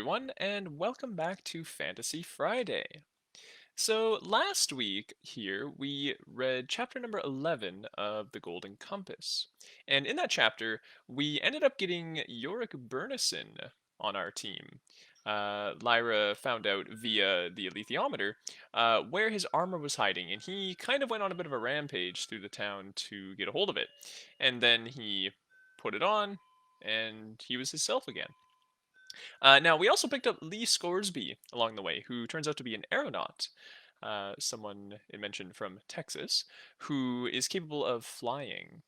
everyone, and welcome back to Fantasy Friday. So, last week here we read chapter number 11 of The Golden Compass. And in that chapter, we ended up getting Yorick Burnison on our team. Lyra found out via the alethiometer where his armor was hiding, and he kind of went on a bit of a rampage through the town to get a hold of it. And then he put it on, and he was himself again. Now, we also picked up Lee Scoresby along the way, who turns out to be an aeronaut, someone it mentioned from Texas, who is capable of flying.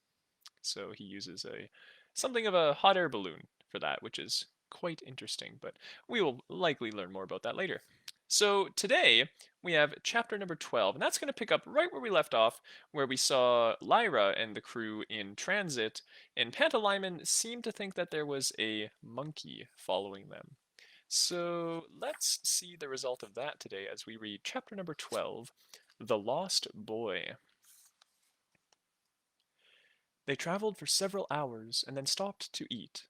So he uses a something of a hot air balloon for that, which is quite interesting, but we will likely learn more about that later. So today we have chapter number 12, and that's going to pick up right where we left off, where we saw Lyra and the crew in transit, and Pantalaimon seemed to think that there was a monkey following them. So let's see the result of that today as we read chapter number 12, The Lost Boy. They traveled for several hours and then stopped to eat.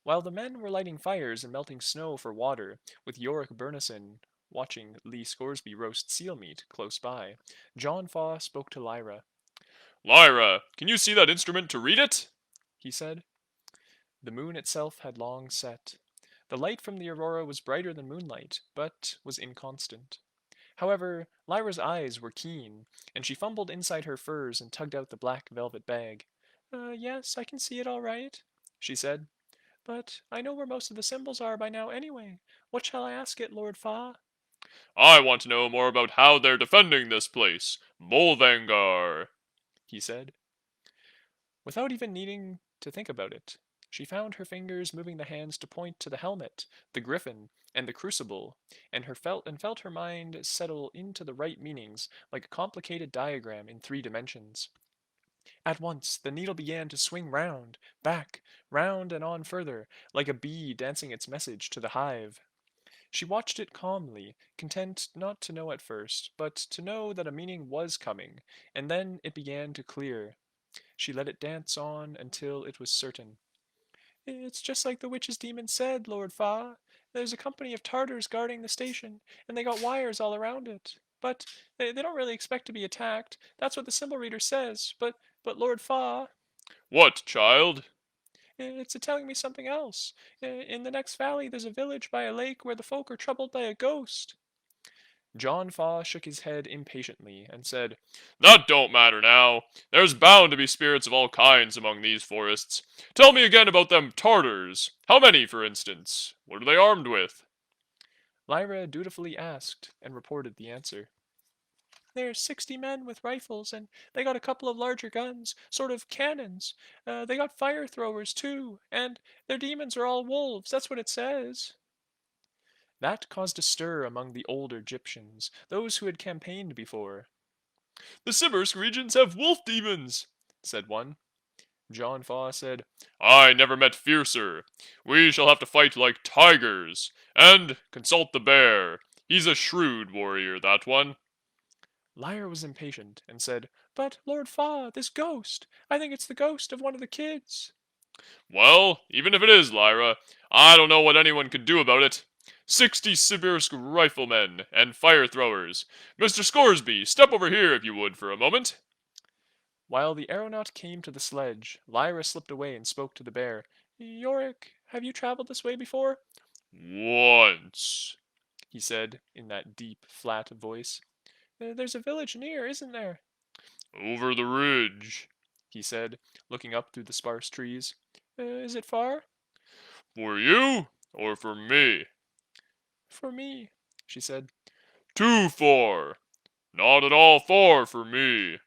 While the men were lighting fires and melting snow for water, with Yorick Burnison watching Lee Scoresby roast seal meat close by, John Faw spoke to Lyra. Lyra, can you see that instrument to read it? He said. The moon itself had long set. The light from the aurora was brighter than moonlight, but was inconstant. However, Lyra's eyes were keen, and she fumbled inside her furs and tugged out the black velvet bag. Yes, I can see it all right, she said. But I know where most of the symbols are by now anyway. What shall I ask it, Lord Fa? I want to know more about how they're defending this place. Bolvangar, He said. Without even needing to think about it, she found her fingers moving the hands to point to the helmet, the griffin, and the crucible, and felt her mind settle into the right meanings like a complicated diagram in 3 dimensions. At once the needle began to swing round, back, round and on further, like a bee dancing its message to the hive. She watched it calmly, content not to know at first, but to know that a meaning was coming, and then it began to clear. She let it dance on until it was certain. It's just like the witch's demon said, Lord Fa. There's a company of Tartars guarding the station, and they got wires all around it. But they don't really expect to be attacked. That's what the symbol reader says. But Lord Fa, what, child? it's telling me something else. In the next valley, there's a village by a lake where the folk are troubled by a ghost. John Fa shook his head impatiently and said, That don't matter now. There's bound to be spirits of all kinds among these forests. Tell me again about them Tartars. How many, for instance? What are they armed with? Lyra dutifully asked and reported the answer. There's 60 men with rifles, and they got a couple of larger guns, sort of cannons. They got fire throwers, too, and their demons are all wolves, that's what it says. That caused a stir among the older Egyptians, those who had campaigned before. The Sibersk regions have wolf demons, Said one. John Faw said, I never met fiercer. We shall have to fight like tigers. And consult the bear. He's a shrewd warrior, that one. Lyra was impatient and said, But, Lord Fa, this ghost! I think it's the ghost of one of the kids. Well, even if it is, Lyra, I don't know what anyone could do about it. 60 Sibirsk riflemen and fire throwers. Mr. Scoresby, step over here if you would for a moment. While the aeronaut came to the sledge, Lyra slipped away and spoke to the bear. Yorick, have you traveled this way before? Once. He said in that deep, flat voice. There's a village near, isn't there? Over the ridge. He said, looking up through the sparse trees. Is it far? For you or for me? For me, she said. Too far. Not at all far for me.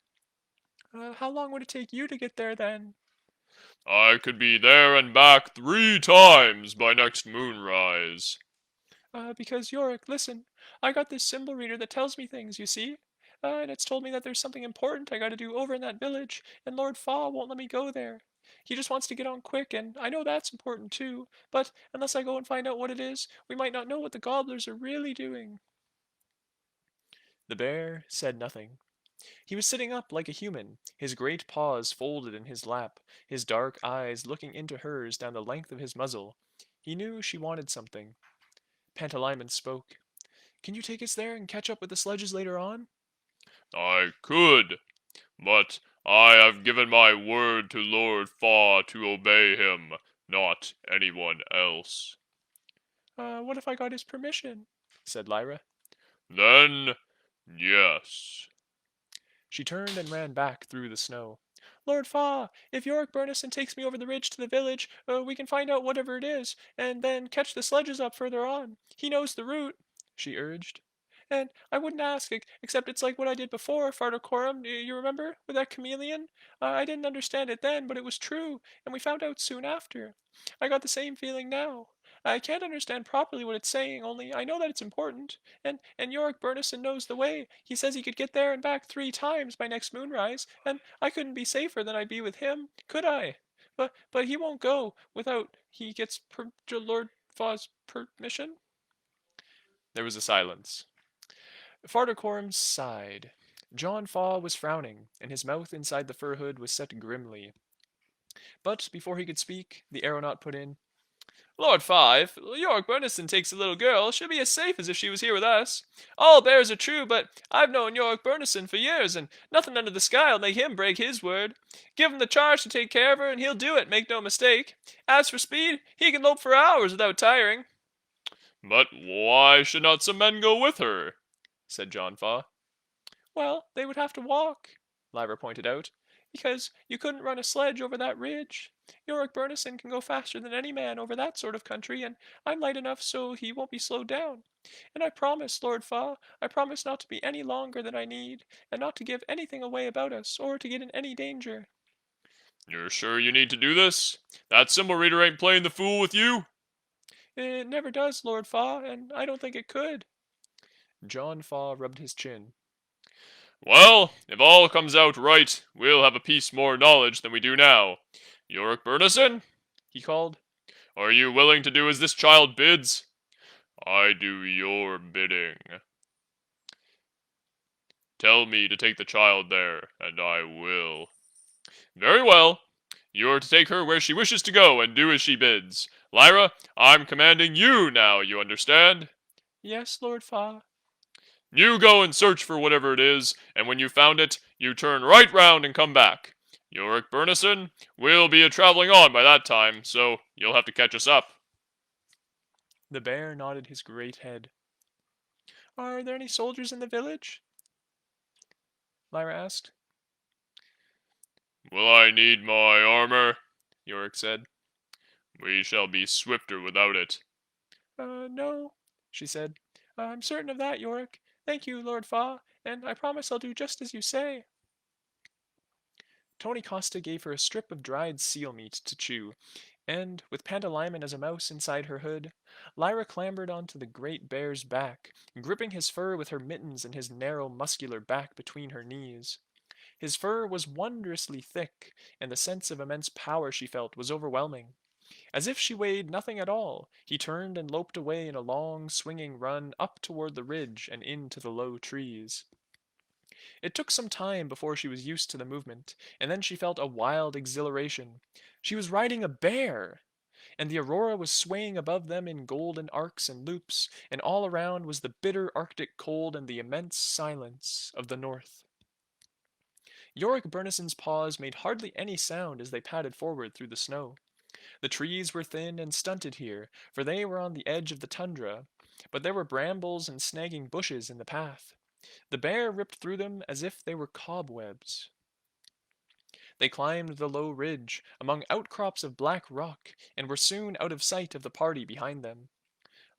How long would it take you to get there then? I could be there and back 3 times by next moonrise. Because Yorick, listen, I got this symbol reader that tells me things, you see? And it's told me that there's something important I gotta do over in that village, and Lord Fa won't let me go there. He just wants to get on quick, and I know that's important too, but unless I go and find out what it is, we might not know what the gobblers are really doing. The bear said nothing. He was sitting up like a human, his great paws folded in his lap, his dark eyes looking into hers down the length of his muzzle. He knew she wanted something. Pantalaimon spoke. Can you take us there and catch up with the sledges later on? I could, but I have given my word to Lord Fa to obey him, not anyone else. What if I got his permission? Said Lyra. Then, yes. She turned and ran back through the snow. Lord Fa, if Yorick Burnison takes me over the ridge to the village, we can find out whatever it is, and then catch the sledges up further on. He knows the route, she urged. And I wouldn't ask, except it's like what I did before, Fardocorum, you remember, with that chameleon? I didn't understand it then, but it was true, and we found out soon after. I got the same feeling now. I can't understand properly what it's saying, only I know that it's important. And Yorick Burnison knows the way. He says he could get there and back 3 times by next moonrise, and I couldn't be safer than I'd be with him, could I? But he won't go without he gets Lord Faw's permission. There was a silence. Fardocorum sighed. John Faw was frowning, and his mouth inside the fur hood was set grimly. But before he could speak, the aeronaut put in, Lord Five, York Burnison takes a little girl. She'll be as safe as if she was here with us. All bears are true, but I've known York Burnison for years, and nothing under the sky'll make him break his word. Give him the charge to take care of her, and he'll do it, make no mistake. As for speed, he can lope for hours without tiring. But why should not some men go with her? Said John Faw. Well, they would have to walk, Lyra pointed out, because you couldn't run a sledge over that ridge. Yorick Burnison can go faster than any man over that sort of country, and I'm light enough so he won't be slowed down. And I promise, Lord Fa, I promise not to be any longer than I need, and not to give anything away about us, or to get in any danger. You're sure you need to do this? That symbol reader ain't playing the fool with you? It never does, Lord Fa, and I don't think it could. John Fa rubbed his chin. Well, if all comes out right, we'll have a piece more knowledge than we do now. Yorick Burnison, He called. are you willing to do as this child bids? I do your bidding. Tell me to take the child there, and I will. Very well. You are to take her where she wishes to go, and do as she bids. Lyra, I'm commanding you now, you understand? Yes, Lord Fa. You go and search for whatever it is, and when you found it, you turn right round and come back. Yorick Burnison, we'll be traveling on by that time, so you'll have to catch us up. The bear nodded his great head. Are there any soldiers in the village? Lyra asked. Will I need my armor? Yorick said. We shall be swifter without it. No, she said. I'm certain of that, Yorick. Thank you, Lord Fa, and I promise I'll do just as you say. Tony Costa gave her a strip of dried seal meat to chew, and, with Pantalaimon as a mouse inside her hood, Lyra clambered onto the great bear's back, gripping his fur with her mittens and his narrow muscular back between her knees. His fur was wondrously thick, and the sense of immense power she felt was overwhelming. As if she weighed nothing at all, he turned and loped away in a long, swinging run up toward the ridge and into the low trees. It took some time before she was used to the movement, and then she felt a wild exhilaration. She was riding a bear! And the aurora was swaying above them in golden arcs and loops, and all around was the bitter Arctic cold and the immense silence of the north. Yorick Burnison's paws made hardly any sound as they padded forward through the snow. The trees were thin and stunted here, for they were on the edge of the tundra, but there were brambles and snagging bushes in the path. The bear ripped through them as if they were cobwebs. They climbed the low ridge, among outcrops of black rock, and were soon out of sight of the party behind them.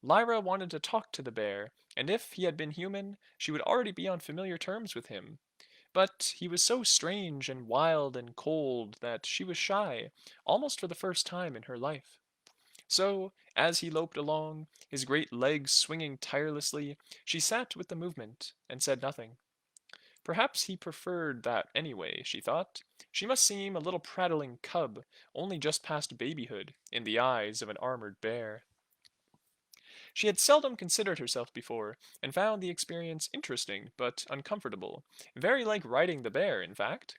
Lyra wanted to talk to the bear, and if he had been human, she would already be on familiar terms with him. But he was so strange and wild and cold that she was shy, almost for the first time in her life. So, as he loped along, his great legs swinging tirelessly, she sat with the movement and said nothing. Perhaps he preferred that anyway, she thought. She must seem a little prattling cub, only just past babyhood, in the eyes of an armored bear. She had seldom considered herself before, and found the experience interesting but uncomfortable, very like riding the bear, in fact.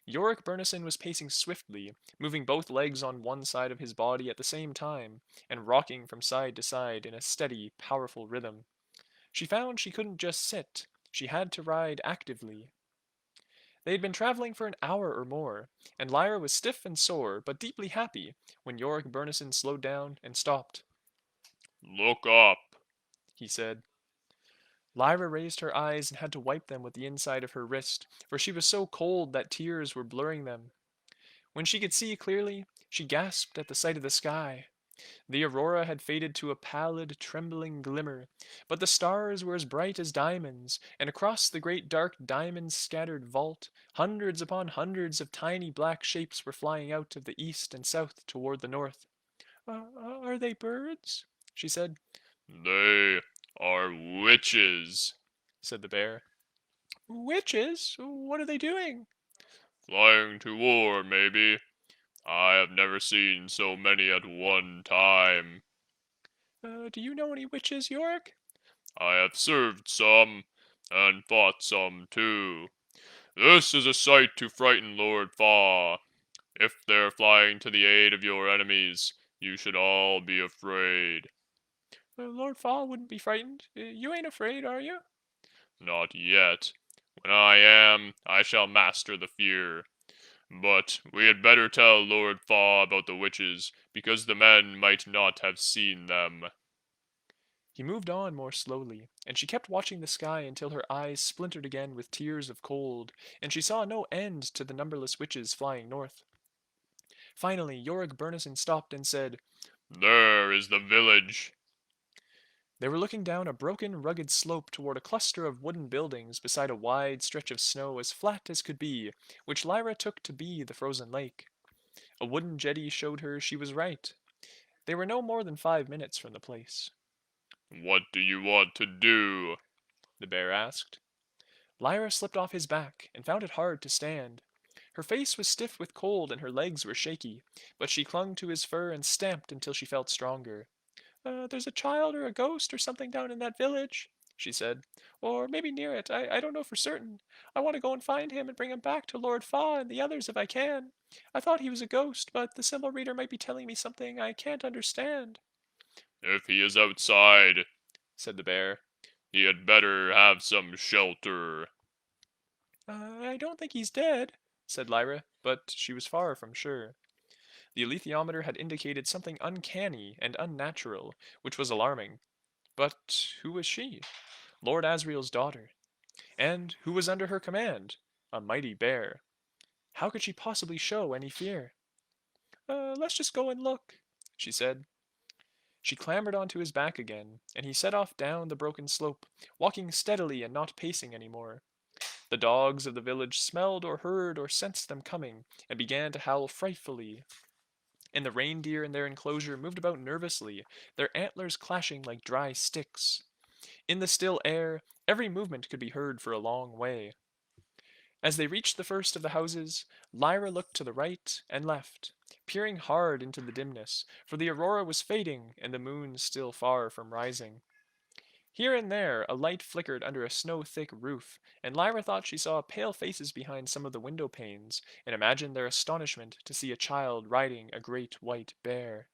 Yorick Burnison was pacing swiftly, moving both legs on one side of his body at the same time, and rocking from side to side in a steady, powerful rhythm. She found she couldn't just sit, she had to ride actively. They had been traveling for an hour or more, and Lyra was stiff and sore, but deeply happy, when Yorick Burnison slowed down and stopped. Look up. He said. Lyra raised her eyes and had to wipe them with the inside of her wrist, for she was so cold that tears were blurring them. When she could see clearly, she gasped at the sight of the sky. The aurora had faded to a pallid, trembling glimmer, but the stars were as bright as diamonds, and across the great dark diamond-scattered vault, hundreds upon hundreds of tiny black shapes were flying out of the east and south toward the north. Are they birds? She said. They are witches. Said the bear. Witches? What are they doing? Flying to war, maybe. I have never seen so many at one time. Do you know any witches, Yorick? I have served some, and fought some too. This is a sight to frighten Lord Fa. If they're flying to the aid of your enemies, you should all be afraid. Lord Fall wouldn't be frightened. You ain't afraid, are you? Not yet. When I am, I shall master the fear. But we had better tell Lord Fa about the witches, because the men might not have seen them. He moved on more slowly, and she kept watching the sky until her eyes splintered again with tears of cold, and she saw no end to the numberless witches flying north. Finally, Yorick Burnison stopped and said, There is the village. They were looking down a broken, rugged slope toward a cluster of wooden buildings beside a wide stretch of snow as flat as could be, which Lyra took to be the frozen lake. A wooden jetty showed her she was right. They were no more than 5 minutes from the place. What do you want to do? The bear asked. Lyra slipped off his back and found it hard to stand. Her face was stiff with cold and her legs were shaky, but she clung to his fur and stamped until she felt stronger. There's a child or a ghost or something down in that village, she said. Or maybe near it. I don't know for certain. I want to go and find him and bring him back to Lord Fa and the others if I can. I thought he was a ghost, but the symbol reader might be telling me something I can't understand, If he is outside, said the bear. he had better have some shelter. I don't think he's dead, said Lyra, but she was far from sure. The alethiometer had indicated something uncanny and unnatural, which was alarming. But who was she? Lord Asriel's daughter. And who was under her command? A mighty bear. How could she possibly show any fear? Let's just go and look, she said. She clambered onto his back again, and he set off down the broken slope, walking steadily and not pacing any more. The dogs of the village smelled or heard or sensed them coming, and began to howl frightfully, and the reindeer in their enclosure moved about nervously, their antlers clashing like dry sticks. In the still air, every movement could be heard for a long way. As they reached the first of the houses, Lyra looked to the right and left, peering hard into the dimness, for the aurora was fading and the moon still far from rising. Here and there a light flickered under a snow-thick roof, and Lyra thought she saw pale faces behind some of the window panes, and imagined their astonishment to see a child riding a great white bear.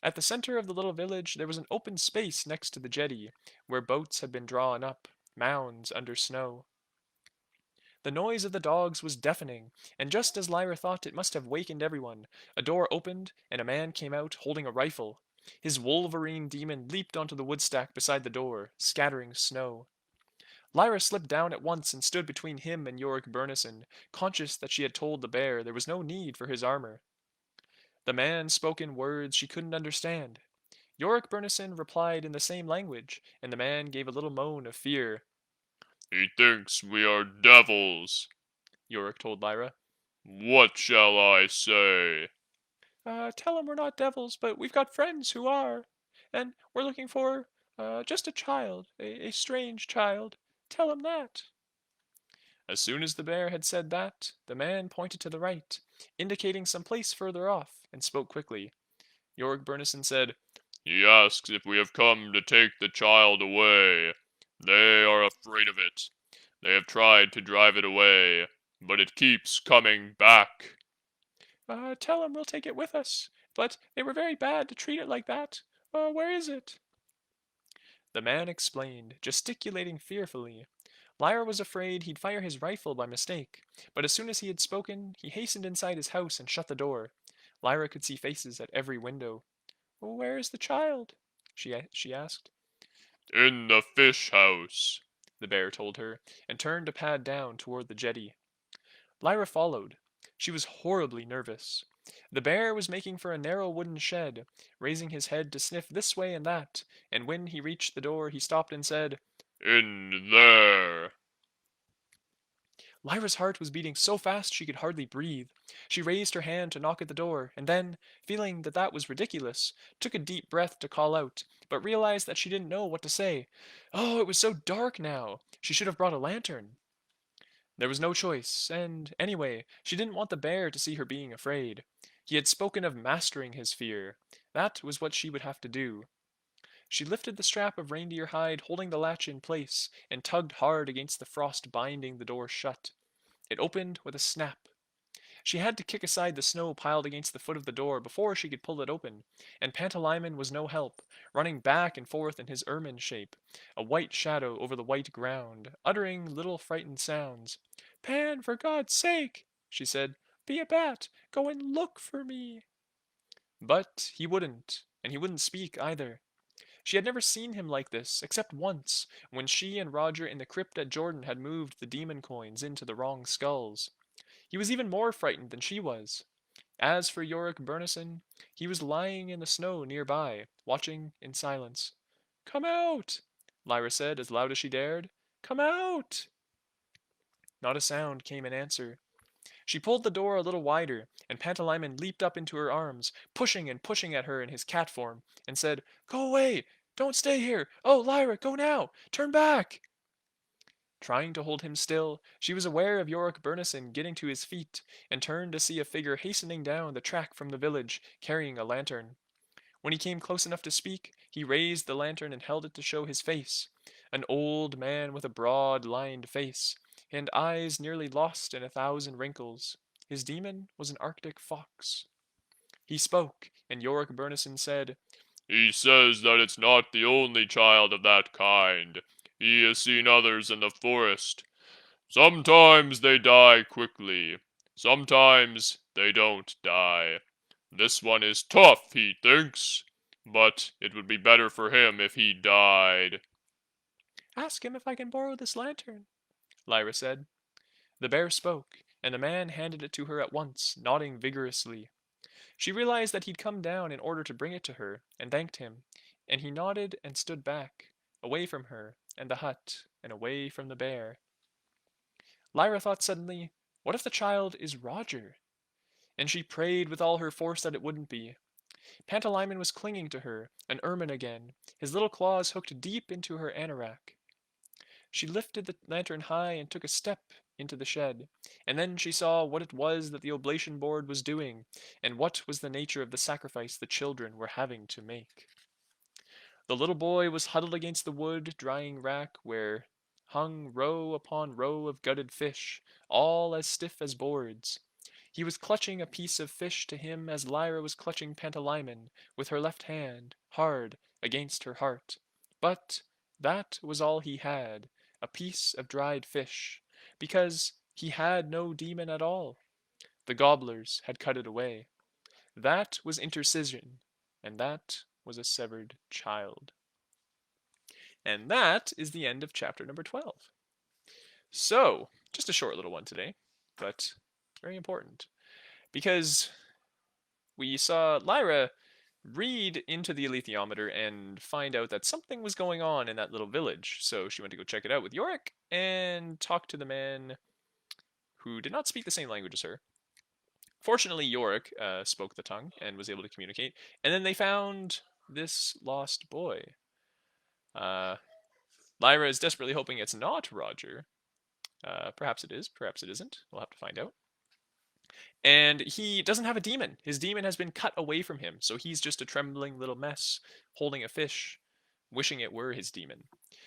At the center of the little village there was an open space next to the jetty, where boats had been drawn up, mounds under snow. The noise of the dogs was deafening, and just as Lyra thought it must have wakened everyone, a door opened and a man came out holding a rifle. His wolverine demon leaped onto the woodstack beside the door, scattering snow. Lyra slipped down at once and stood between him and Yorick Burnison, conscious that she had told the bear there was no need for his armor. The man spoke in words she couldn't understand. Yorick Burnison replied in the same language, and the man gave a little moan of fear. He thinks we are devils. Yorick told Lyra. What shall I say? Tell him we're not devils, but we've got friends who are. And we're looking for, just a child, a strange child. Tell him that. As soon as the bear had said that, the man pointed to the right, indicating some place further off, and spoke quickly. Yorick Burnison said, He asks if we have come to take the child away. They are afraid of it. They have tried to drive it away, but it keeps coming back. Tell him we'll take it with us. But they were very bad to treat it like that. Where is it? The man explained, gesticulating fearfully. Lyra was afraid he'd fire his rifle by mistake, but as soon as he had spoken, he hastened inside his house and shut the door. Lyra could see faces at every window. Where is the child? She asked. In the fish house. The bear told her, and turned to pad down toward the jetty. Lyra followed. She was horribly nervous. The bear was making for a narrow wooden shed, raising his head to sniff this way and that, and when he reached the door he stopped and said, In there. Lyra's heart was beating so fast she could hardly breathe. She raised her hand to knock at the door, and then, feeling that that was ridiculous, took a deep breath to call out, but realized that she didn't know what to say. Oh, it was so dark now! She should have brought a lantern. There was no choice, and, anyway, she didn't want the bear to see her being afraid. He had spoken of mastering his fear. That was what she would have to do. She lifted the strap of reindeer hide holding the latch in place, and tugged hard against the frost binding the door shut. It opened with a snap. She had to kick aside the snow piled against the foot of the door before she could pull it open, and Pantalaimon was no help, running back and forth in his ermine shape, a white shadow over the white ground, uttering little frightened sounds. Pan, for God's sake, she said, be a bat, go and look for me. But he wouldn't, and he wouldn't speak either. She had never seen him like this, except once, when she and Roger in the crypt at Jordan had moved the demon coins into the wrong skulls. He was even more frightened than she was. As for Yorick Burnison, he was lying in the snow nearby, watching in silence. Come out, Lyra said as loud as she dared. Come out! Not a sound came in answer. She pulled the door a little wider, and Pantalaimon leaped up into her arms, pushing and pushing at her in his cat form, and said, Go away! Don't stay here! Oh, Lyra, go now! Turn back! Trying to hold him still, she was aware of Yorick Burnison getting to his feet, and turned to see a figure hastening down the track from the village, carrying a lantern. When he came close enough to speak, he raised the lantern and held it to show his face. An old man with a broad, lined face, and eyes nearly lost in 1,000 wrinkles. His demon was an Arctic fox. He spoke, and Yorick Burnison said, He says that it's not the only child of that kind. He has seen others in the forest. Sometimes they die quickly. Sometimes they don't die. This one is tough, he thinks. But it would be better for him if he died. Ask him if I can borrow this lantern, Lyra said. The bear spoke, and the man handed it to her at once, nodding vigorously. She realized that he'd come down in order to bring it to her, and thanked him, and he nodded and stood back, away from her, and the hut, and away from the bear. Lyra thought suddenly, what if the child is Roger? And she prayed with all her force that it wouldn't be. Pantalaimon was clinging to her, an ermine again, his little claws hooked deep into her anorak. She lifted the lantern high and took a step into the shed, and then she saw what it was that the oblation board was doing, and what was the nature of the sacrifice the children were having to make. The little boy was huddled against the wood drying rack where hung row upon row of gutted fish, all as stiff as boards. He was clutching a piece of fish to him as Lyra was clutching Pantalaimon with her left hand, hard against her heart. But that was all he had, a piece of dried fish, because he had no demon at all. The gobblers had cut it away. That was intercision, and that was a severed child. And that is the end of chapter number 12. So, just a short little one today, but very important. Because we saw Lyra read into the alethiometer and find out that something was going on in that little village. So she went to go check it out with Yorick and talk to the man who did not speak the same language as her. Fortunately, Yorick spoke the tongue and was able to communicate. And then they found this lost boy. Uh, Lyra is desperately hoping it's not Roger. Perhaps it is, perhaps it isn't. We'll have to find out. And he doesn't have a demon. His demon has been cut away from him, so he's just a trembling little mess holding a fish, wishing it were his demon.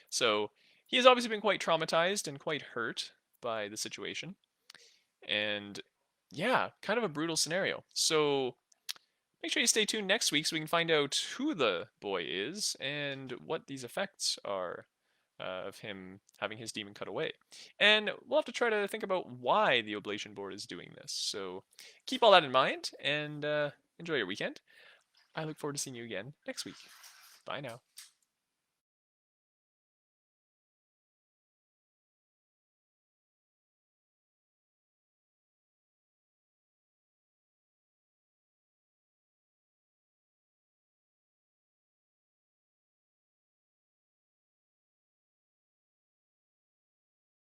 So he has obviously been quite traumatized and quite hurt by the situation. And yeah, kind of a brutal scenario. So make sure you stay tuned next week so we can find out who the boy is and what these effects are of him having his demon cut away. And we'll have to try to think about why the oblation board is doing this. So keep all that in mind and enjoy your weekend. I look forward to seeing you again next week. Bye now.